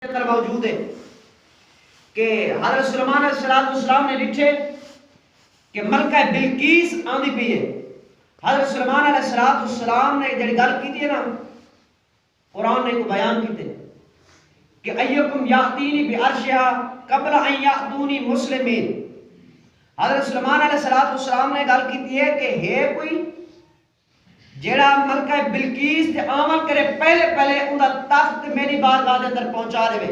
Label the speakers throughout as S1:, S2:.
S1: اندر موجود ہے کہ حضرت سلیمان علیہ السلام نے لکھے کہ ملکہ بلقیس آندی پئی ہے. حضرت سلیمان علیہ السلام نے جڑی گل کی ہے نا قرآن نے کو بیان کیتے کہ ایکم یاتینی بعرشہا قبل ان یاتونی مسلمین. حضرت سلیمان علیہ السلام نے گل کی ہے کہ ہے کوئی جیڑا ملکہ بلقیس تے عمل کرے پہلے اوندا تخت میری بارگاہ دے اندر پہنچا دے.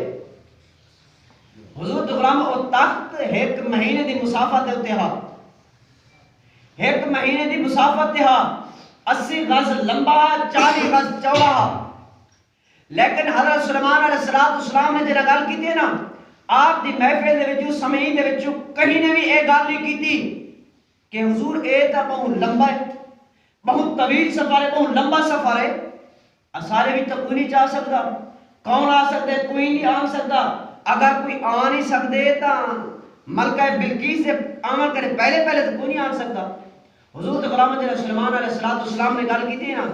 S1: حضور غلام او تخت ایک مہینے دی مسافت دے اوتے ہا, ایک مہینے دی مسافت تے ہا, 80 گز لمبا 40 گز چوڑا. لیکن حضرت سلیمان علیہ السلام نے جڑا گل کیتی ہے نا آپ دی محفل دے وچوں سمعین دے وچوں کہیں نے بھی اے گل نہیں کیتی کہ حضور اے تا بہت لمبا ہے, بہت طویل سفر ہے, بہت لمبا سفر ہے, سارے بھی تو کوئی نہیں جا سکتا. کون آ سکتے؟ کوئی نہیں آ سکتا. اگر کوئی آ نہیں سکتے تو ملکہ بلقیس سے عمل کرے پہلے تو کوئی نہیں آ سکتا. حضور غلام سلیمان علیہ السلام نے گل کی تھی نا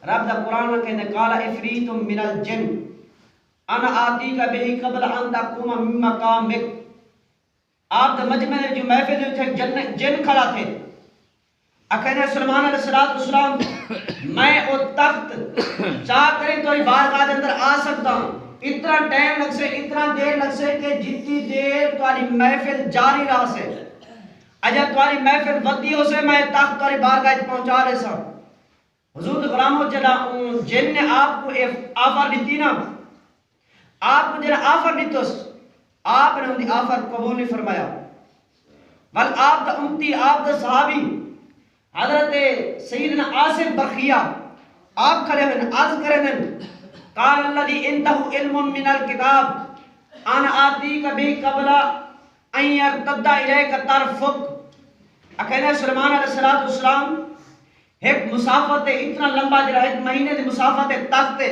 S1: رب دا قرآن میں کہتے قال افریت من الجن انا آتیک بہ قبل ان تقوم من مقامک. آپ دا مجمع جو محفل میں جن کھڑا تھے اکھنے سلیمان علیہ السلام میں او تخت چاہ کریں تو بارگاہ دے اندر آ سکتا ہوں. اتنا ٹائم لگ سے, اتنا دیر لگ سے کہ جتنی دیر تمہاری محفل جاری رہ سے, اجا تمہاری محفل ودی ہو سے میں تخت تمہاری بارگاہ پہنچا رہے سا. حضور غلامو جڑا جن نے آپ کو آفر دیتی نا, آپ کو جڑا آفر دیتوس آپ نے ان دی آفر قبول نہیں فرمایا. بل آپ دا امتی, آپ دا صحابی حضرت سیدنا آصف برخیہ آپ کھڑے ہوئے عرض کرے دن قال الذي عنده علم من الكتاب انا آتیک بہ قبل ان يرتد الیک طرفک. اکھنے سلیمان علیہ السلام ایک مسافت ہے اتنا لمبا جڑا ایک مہینے دی مسافت ہے, تخت ہے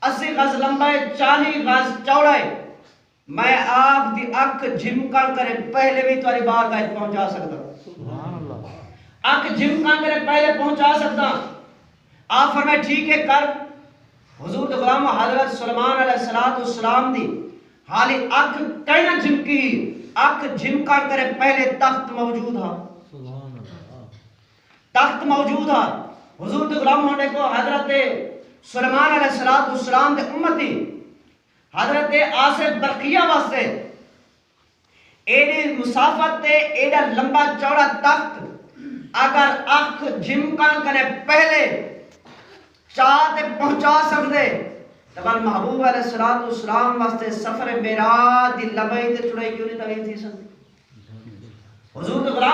S1: 80 گز لمبا ہے 40 گز چوڑا ہے, میں آپ دی اکھ جھمکن کرے پہلے بھی تمہاری بارگاہ پہنچا سکتا. اکھ جھمکن کرے پہلے پہنچا سکتا. آپ فرمائے ٹھیک ہے کر. حضور غلام حضرت سلیمان علیہ السلام دی حالی اکھ کہنا جھمکی, اکھ جھمکن کرے پہلے تخت موجود ہا, تخت موجود ہا. حضور غلام ہونے کو حضرت سلیمان علیہ السلام دے امتی حضرت آصف برقیہ واسطے ایڈی مسافت تے ایڈا لمبا چوڑا تخت اگر اکھ جھمکن کرے پہلے چاہتے پہنچا سکتے تو بل محبوب علیہ السلام واسطے سفر معراج دی لمبائی تے چڑھائی کیوں نہیں طویل تھی سکتی. حضور غلام